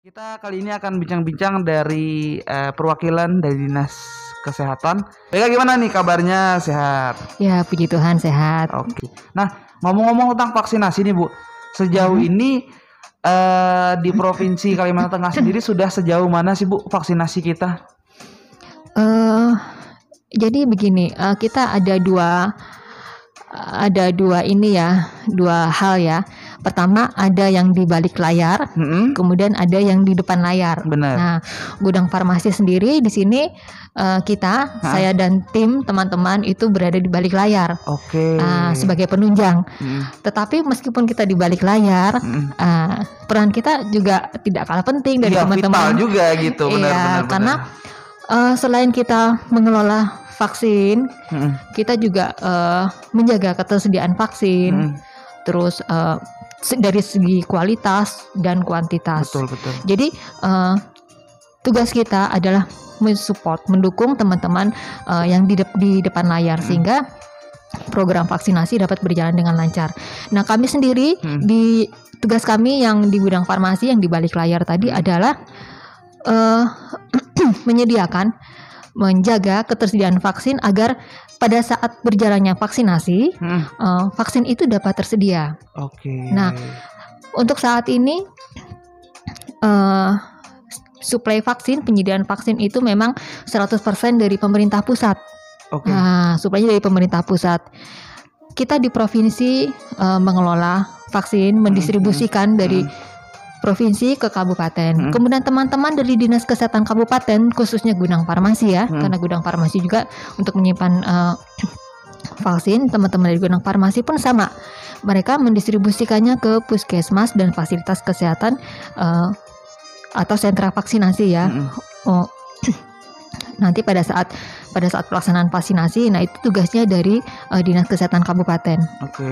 Kita kali ini akan bincang-bincang dari perwakilan dari Dinas Kesehatan. Bega, gimana nih kabarnya? Sehat? Ya, puji Tuhan sehat. Oke. Nah, ngomong-ngomong tentang vaksinasi nih Bu, sejauh ini di Provinsi Kalimantan Tengah sendiri sudah sejauh mana sih Bu vaksinasi kita? Jadi begini, kita ada dua hal ya. Pertama ada yang di balik layar, kemudian ada yang di depan layar. Benar. Nah, gudang farmasi sendiri di sini saya dan tim teman-teman itu berada di balik layar. Oke. Sebagai penunjang. Tetapi meskipun kita di balik layar, peran kita juga tidak kalah penting dari teman-teman. Vital juga gitu, benar-benar. Karena selain kita mengelola vaksin, kita juga menjaga ketersediaan vaksin, terus dari segi kualitas dan kuantitas. Betul. Jadi tugas kita adalah mendukung teman-teman yang di depan layar sehingga program vaksinasi dapat berjalan dengan lancar. Nah, kami sendiri di tugas kami yang di gudang farmasi yang di balik layar tadi adalah menjaga ketersediaan vaksin agar pada saat berjalannya vaksinasi, vaksin itu dapat tersedia. Oke. Nah, untuk saat ini suplai vaksin, penyediaan vaksin itu memang 100% dari pemerintah pusat. Oke. Suplainya dari pemerintah pusat. Kita di provinsi mengelola vaksin, mendistribusikan dari provinsi ke kabupaten. Kemudian teman-teman dari Dinas Kesehatan Kabupaten, khususnya gudang farmasi ya, karena gudang farmasi juga untuk menyimpan vaksin, teman-teman dari gudang farmasi pun sama. Mereka mendistribusikannya ke puskesmas dan fasilitas kesehatan atau sentra vaksinasi ya. Nanti pada saat pelaksanaan vaksinasi, nah itu tugasnya dari Dinas Kesehatan Kabupaten. Oke.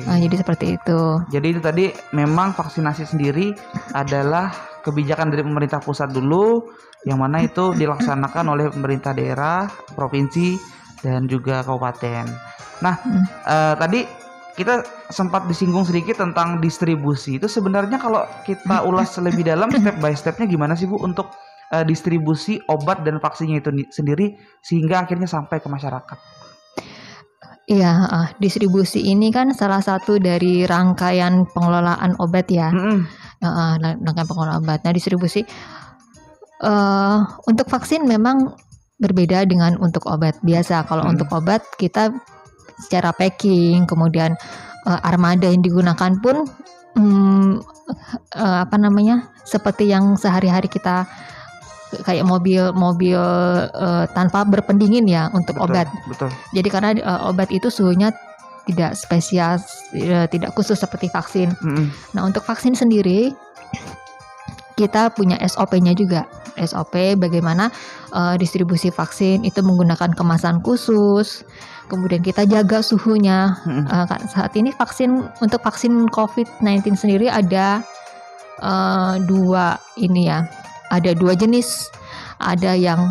Jadi seperti itu. Jadi itu tadi memang vaksinasi sendiri adalah kebijakan dari pemerintah pusat dulu, yang mana itu dilaksanakan oleh pemerintah daerah, provinsi, dan juga kabupaten. Nah, tadi kita sempat disinggung sedikit tentang distribusi. Itu sebenarnya kalau kita ulas lebih dalam step by stepnya gimana sih Bu untuk distribusi obat dan vaksinnya itu sendiri sehingga akhirnya sampai ke masyarakat? Iya, distribusi ini kan salah satu dari rangkaian pengelolaan obat ya. Rangkaian pengelolaan obat. Nah, distribusi untuk vaksin memang berbeda dengan untuk obat biasa. Kalau untuk obat kita secara packing, kemudian armada yang digunakan pun seperti yang sehari-hari kita kayak mobil tanpa berpendingin ya untuk obat. Betul. Jadi karena obat itu suhunya tidak spesial, tidak khusus seperti vaksin. Nah, untuk vaksin sendiri kita punya SOP-nya juga. SOP bagaimana distribusi vaksin itu menggunakan kemasan khusus. Kemudian kita jaga suhunya. Saat ini untuk vaksin COVID-19 sendiri ada ada dua jenis. Ada yang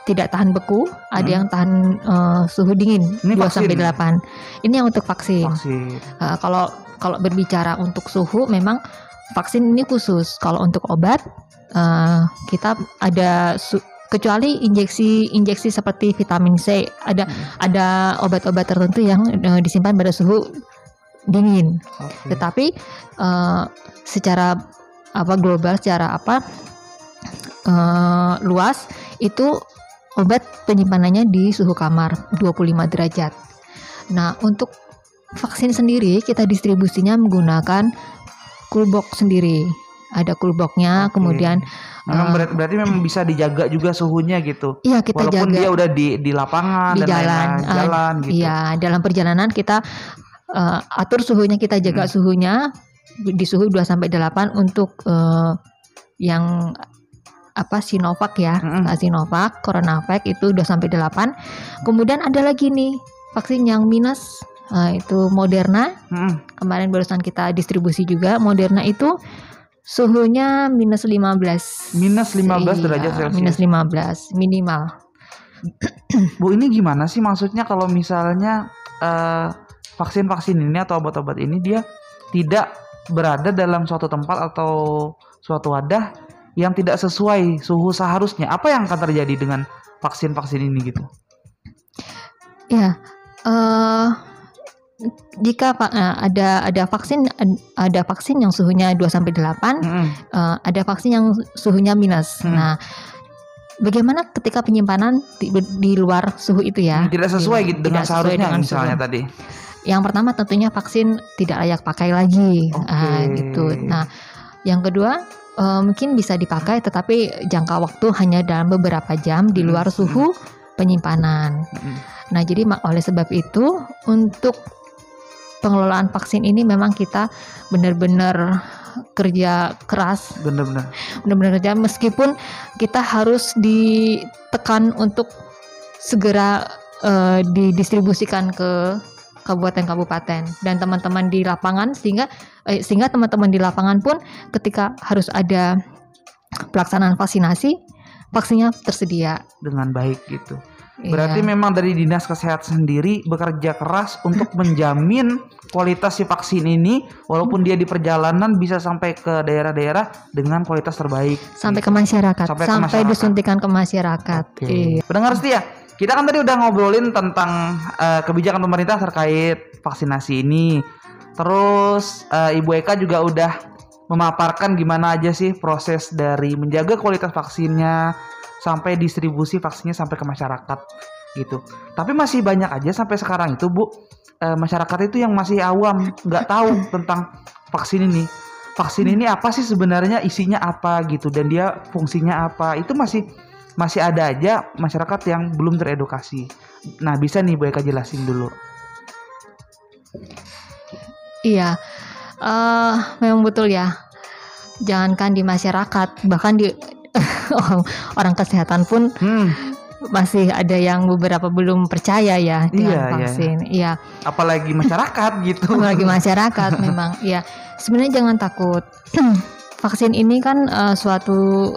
tidak tahan beku, ada yang tahan suhu dingin 2-8. Ini yang untuk vaksin. Kalau berbicara untuk suhu, memang vaksin ini khusus. Kalau untuk obat, kita ada kecuali injeksi seperti vitamin C, ada obat-obat tertentu yang disimpan pada suhu dingin. Tetapi secara global, luas itu obat penyimpanannya di suhu kamar 25 derajat. Nah, untuk vaksin sendiri kita distribusinya menggunakan cool box sendiri. Ada cool box-nya, kemudian berarti memang bisa dijaga juga suhunya gitu. Iya, kita walaupun jaga. Dia udah di lapangan di dan jalan gitu. Iya, dalam perjalanan kita atur suhunya, kita jaga suhunya di suhu 2-8 untuk yang Sinovac ya. Sinovac, CoronaVac itu 2-8. Kemudian ada lagi nih vaksin yang minus, itu Moderna. Kemarin barusan kita distribusi juga. Moderna itu suhunya -15. -15 derajat Celcius. -15 minimal. Bu, ini gimana sih maksudnya kalau misalnya vaksin-vaksin ini atau obat-obat ini dia tidak berada dalam suatu tempat atau suatu wadah yang tidak sesuai suhu seharusnya, apa yang akan terjadi dengan vaksin-vaksin ini gitu? Ya, jika ada vaksin yang suhunya 2-8, ada vaksin yang suhunya minus. Nah, bagaimana ketika penyimpanan di luar suhu itu ya? Tidak sesuai gitu dengan seharusnya misalnya suhu. Tadi. Yang pertama tentunya vaksin tidak layak pakai lagi, gitu. Nah, yang kedua mungkin bisa dipakai, tetapi jangka waktu hanya dalam beberapa jam di luar suhu penyimpanan. Nah, jadi oleh sebab itu untuk pengelolaan vaksin ini memang kita benar-benar kerja keras, benar-benar kerja, meskipun kita harus ditekan untuk segera didistribusikan ke kabupaten-kabupaten dan teman-teman di lapangan, sehingga teman-teman di lapangan pun ketika harus ada pelaksanaan vaksinasi, vaksinnya tersedia dengan baik gitu. Berarti memang dari Dinas Kesehatan sendiri bekerja keras untuk menjamin kualitas si vaksin ini, walaupun dia di perjalanan bisa sampai ke daerah-daerah dengan kualitas terbaik. Sampai ke masyarakat, sampai disuntikan ke masyarakat. Pendengar setia, kita kan tadi udah ngobrolin tentang kebijakan pemerintah terkait vaksinasi ini. Terus Ibu Eka juga udah memaparkan gimana aja sih proses dari menjaga kualitas vaksinnya sampai distribusi vaksinnya sampai ke masyarakat gitu. Tapi masih banyak aja sampai sekarang itu Bu, masyarakat itu yang masih awam, nggak tahu tentang vaksin ini. Vaksin ini apa sih sebenarnya, isinya apa gitu, dan dia fungsinya apa, itu masih ada aja masyarakat yang belum teredukasi. Nah, bisa nih Bu Eka jelasin dulu. Iya, memang betul ya. Jangankan di masyarakat, bahkan di orang kesehatan pun masih ada yang beberapa belum percaya ya dengan vaksin. Iya. Apalagi masyarakat gitu. Apalagi masyarakat memang. Iya. Sebenarnya jangan takut. Vaksin ini kan suatu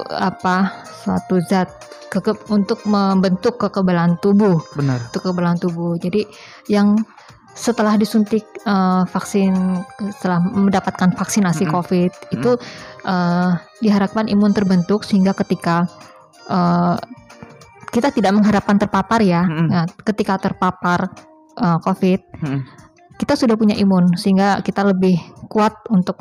zat untuk membentuk kekebalan tubuh. Benar. Untuk kekebalan tubuh. Jadi yang setelah disuntik vaksin, setelah mendapatkan vaksinasi COVID itu diharapkan imun terbentuk sehingga ketika kita tidak mengharapkan terpapar ya. Nah, ketika terpapar COVID, kita sudah punya imun sehingga kita lebih kuat untuk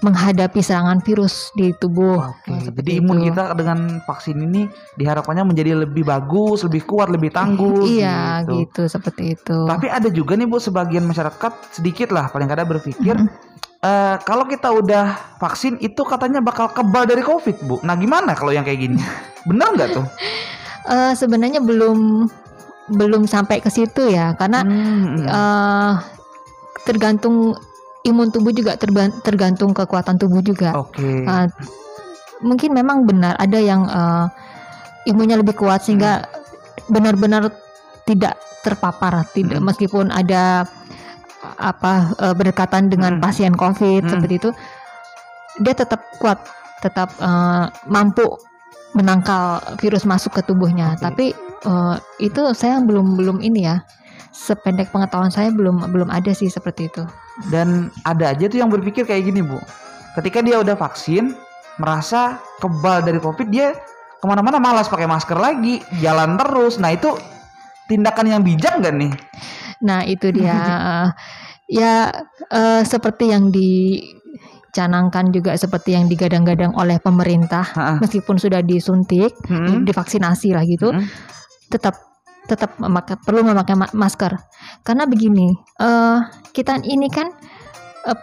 menghadapi serangan virus di tubuh. Jadi imun kita dengan vaksin ini diharapkannya menjadi lebih bagus, lebih kuat, lebih tangguh. Iya, gitu seperti itu. Tapi ada juga nih Bu, sebagian masyarakat sedikit lah paling kadang berpikir kalau kita udah vaksin itu katanya bakal kebal dari COVID Bu. Nah, gimana kalau yang kayak gini? Benar nggak tuh? Sebenarnya belum sampai ke situ ya, karena tergantung imun tubuh juga, tergantung kekuatan tubuh juga. Mungkin memang benar ada yang imunnya lebih kuat sehingga benar-benar tidak terpapar, tidak meskipun ada berdekatan dengan pasien COVID seperti itu, dia tetap kuat, tetap mampu menangkal virus masuk ke tubuhnya. Tapi itu saya belum ini ya, sependek pengetahuan saya belum ada sih seperti itu. Dan ada aja tuh yang berpikir kayak gini Bu, ketika dia udah vaksin merasa kebal dari COVID, dia kemana-mana malas pakai masker lagi, jalan terus. Nah, itu tindakan yang bijak nggak nih? Nah, itu dia. Seperti yang dicanangkan juga, seperti yang digadang-gadang oleh pemerintah, meskipun sudah disuntik, divaksinasi lah gitu, tetap perlu memakai masker. Karena begini, kita ini kan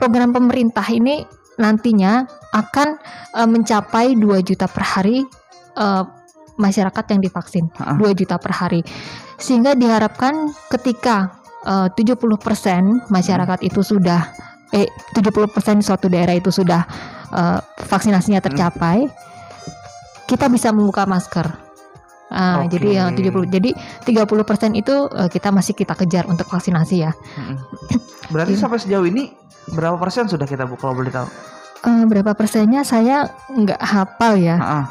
program pemerintah ini nantinya akan mencapai 2 juta per hari masyarakat yang divaksin, 2 juta per hari. Sehingga diharapkan ketika 70% masyarakat itu sudah 70% suatu daerah itu sudah vaksinasinya tercapai, kita bisa membuka masker. Jadi 30% itu kita kejar untuk vaksinasi ya. Berarti sampai sejauh ini berapa persen sudah kita buka, kalau boleh tahu? Berapa persennya saya nggak hafal ya.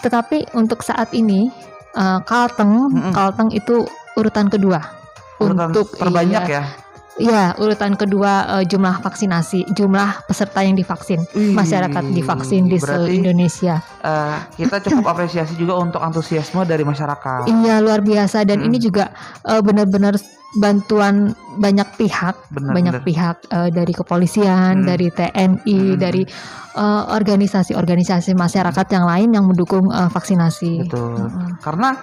Tetapi untuk saat ini Kalteng itu urutan kedua. Urutan terbanyak ya. Iya, urutan kedua jumlah vaksinasi, jumlah peserta yang divaksin, masyarakat divaksin di seluruh Indonesia. Kita cukup apresiasi juga untuk antusiasme dari masyarakat. Iya, luar biasa, dan ini juga benar-benar bantuan banyak pihak, dari kepolisian, dari TNI, dari organisasi-organisasi masyarakat yang lain yang mendukung vaksinasi. Betul. Karena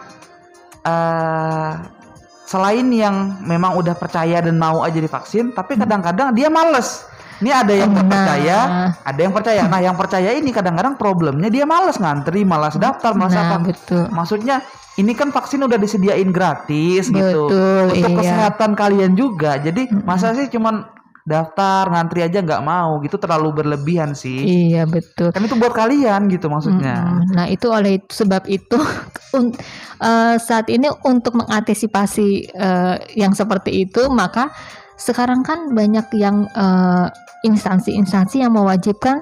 selain yang memang udah percaya dan mau aja divaksin, tapi kadang-kadang dia males. Ini ada yang percaya, ada yang percaya. Nah, yang percaya ini kadang-kadang problemnya dia males ngantri, malas daftar, malas apa. Betul. Maksudnya ini kan vaksin udah disediain gratis gitu. Untuk kesehatan kalian juga. Jadi masa sih cuman daftar ngantri aja nggak mau gitu, terlalu berlebihan sih. Iya, betul. Kan itu buat kalian gitu maksudnya. Nah, itu oleh sebab itu saat ini untuk mengantisipasi yang seperti itu, maka sekarang kan banyak yang instansi-instansi yang mewajibkan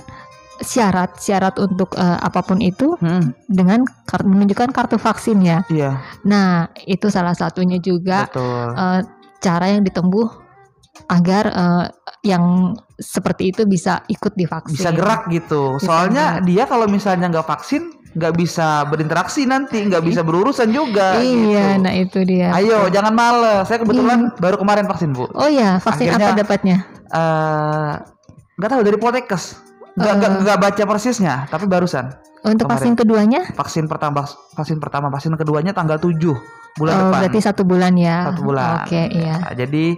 syarat untuk apapun itu dengan menunjukkan kartu vaksin ya. Iya. Nah, itu salah satunya juga cara yang ditempuh agar yang seperti itu bisa ikut divaksin, bisa gerak gitu. Soalnya dia kalau misalnya nggak vaksin nggak bisa berinteraksi nanti, nggak bisa berurusan juga. Iya, gitu. Nah itu dia. Ayo, jangan males. Saya kebetulan baru kemarin vaksin, Bu. Oh ya, vaksin akhirnya, apa dapatnya? Nggak tahu, dari Poltekkes. Nggak baca persisnya, tapi barusan. Untuk vaksin keduanya? Vaksin pertama, vaksin keduanya tanggal 7 bulan depan. Berarti 1 bulan ya. 1 bulan. Oke, iya. Jadi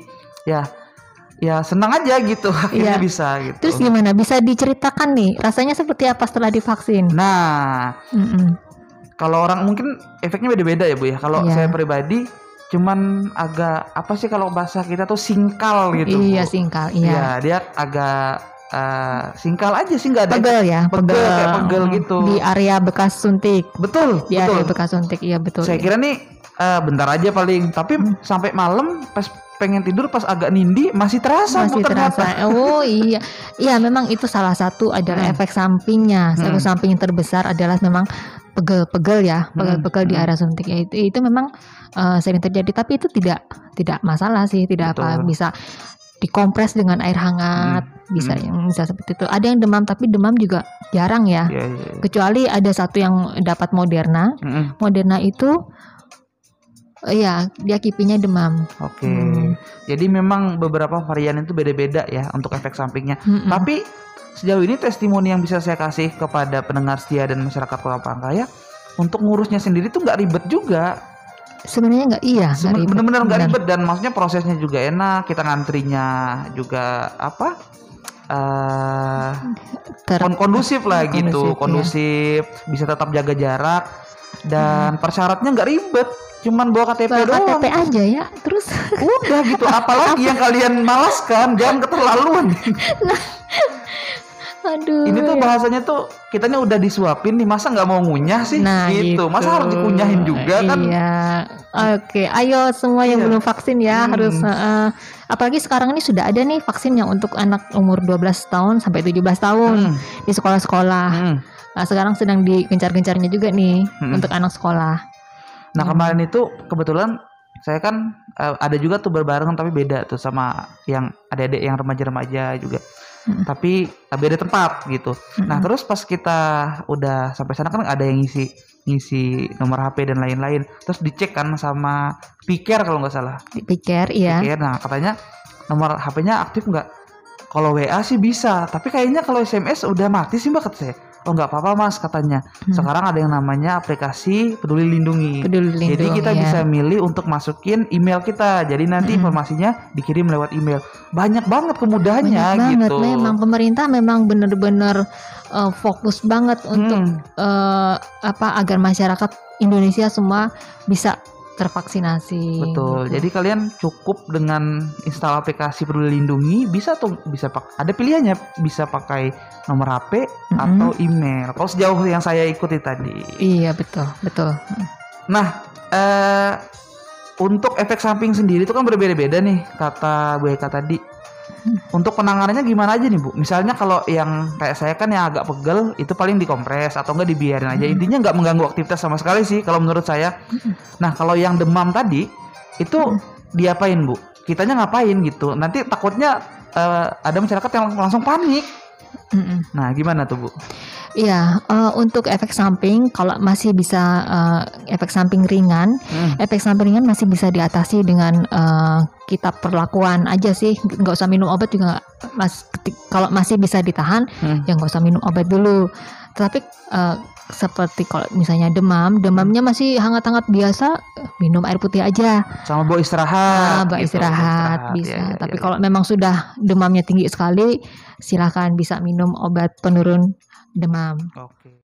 ya senang aja gitu akhirnya bisa gitu. Terus gimana? Bisa diceritakan nih rasanya seperti apa setelah divaksin? Nah, kalau orang mungkin efeknya beda-beda ya Bu ya. Kalau saya pribadi cuman agak apa sih kalau bahasa kita tuh singkal gitu. Iya, Bu. singkal. Iya. Ya, dia agak singkal aja sih, nggak ada. Pegel ya. Kayak pegel gitu. Di area bekas suntik. Betul. Area bekas suntik, iya betul. Saya kira nih bentar aja paling, tapi sampai malam pas pengen tidur pas agak nindi masih terasa. Oh iya, iya memang itu salah satu adalah efek sampingnya. Efek samping yang terbesar adalah memang pegel ya, pegel di area suntik. Itu memang sering terjadi, tapi itu tidak masalah sih, tidak apa, bisa dikompres dengan air hangat, bisa seperti itu. Ada yang demam, tapi demam juga jarang ya. Kecuali ada satu yang dapat Moderna. Moderna itu iya, dia kipinya demam. Oke. Jadi memang beberapa varian itu beda-beda ya untuk efek sampingnya. Tapi sejauh ini testimoni yang bisa saya kasih kepada pendengar setia dan masyarakat Kota Palangkaraya, untuk ngurusnya sendiri tuh nggak ribet juga. Sebenarnya nggak, bener-bener nggak ribet, dan maksudnya prosesnya juga enak. Kita ngantrinya juga kondusif lah gitu, kondusif, bisa tetap jaga jarak, dan persyaratnya nggak ribet. Cuman bawa KTP doang. KTP aja ya, terus udah gitu. Apalagi yang kalian malaskan, jangan keterlaluan. Aduh. Ini tuh bahasanya tuh kitanya udah disuapin nih, masa nggak mau ngunyah sih? Gitu. Masa harus dikunyahin juga kan? Iya. Oke, ayo semua yang belum vaksin ya harus. Apalagi sekarang ini sudah ada nih vaksin yang untuk anak umur 12 tahun sampai 17 tahun di sekolah-sekolah. Sekarang sedang digencar-gencarnya juga nih untuk anak sekolah. Nah kemarin itu kebetulan saya kan ada juga tuh berbarengan, tapi beda tuh sama yang adik-adik yang remaja-remaja juga. Tapi beda tempat gitu. Nah terus pas kita udah sampai sana kan ada yang ngisi nomor HP dan lain-lain. Terus dicek kan sama Piker kalau nggak salah. Piker, iya. Piker, nah katanya nomor HP-nya aktif nggak? Kalau WA sih bisa, tapi kayaknya kalau SMS udah mati sih Mbak, kata saya. Oh nggak apa-apa Mas katanya. Sekarang ada yang namanya aplikasi Peduli Lindungi. Jadi kita bisa milih untuk masukin email kita. Jadi nanti informasinya dikirim lewat email. Banyak banget kemudahannya gitu. Memang pemerintah memang benar-benar fokus banget untuk agar masyarakat Indonesia semua bisa tervaksinasi. Betul. Jadi kalian cukup dengan install aplikasi Peduli Lindungi, bisa ada pilihannya, bisa pakai nomor HP atau email. Kalau sejauh yang saya ikuti tadi. Iya, betul. Nah, untuk efek samping sendiri itu kan berbeda-beda nih, kata Bu Eka tadi. Untuk penanganannya gimana aja nih Bu? Misalnya kalau yang kayak saya kan yang agak pegel, itu paling dikompres atau enggak dibiarin aja. Intinya nggak mengganggu aktivitas sama sekali sih kalau menurut saya. Nah kalau yang demam tadi itu diapain Bu? kitanya ngapain gitu. Nanti takutnya ada masyarakat yang langsung panik. Nah, gimana tuh Bu? Iya, untuk efek samping kalau masih bisa efek samping ringan, efek samping ringan masih bisa diatasi dengan kita perlakuan aja sih, nggak usah minum obat juga. Kalau masih bisa ditahan, ya nggak usah minum obat dulu. Tapi seperti kalau misalnya demamnya masih hangat-hangat biasa, minum air putih aja. Sama bawa istirahat. Bawa istirahat bisa. Tapi kalau memang sudah demamnya tinggi sekali, silakan bisa minum obat penurun demam. Oke.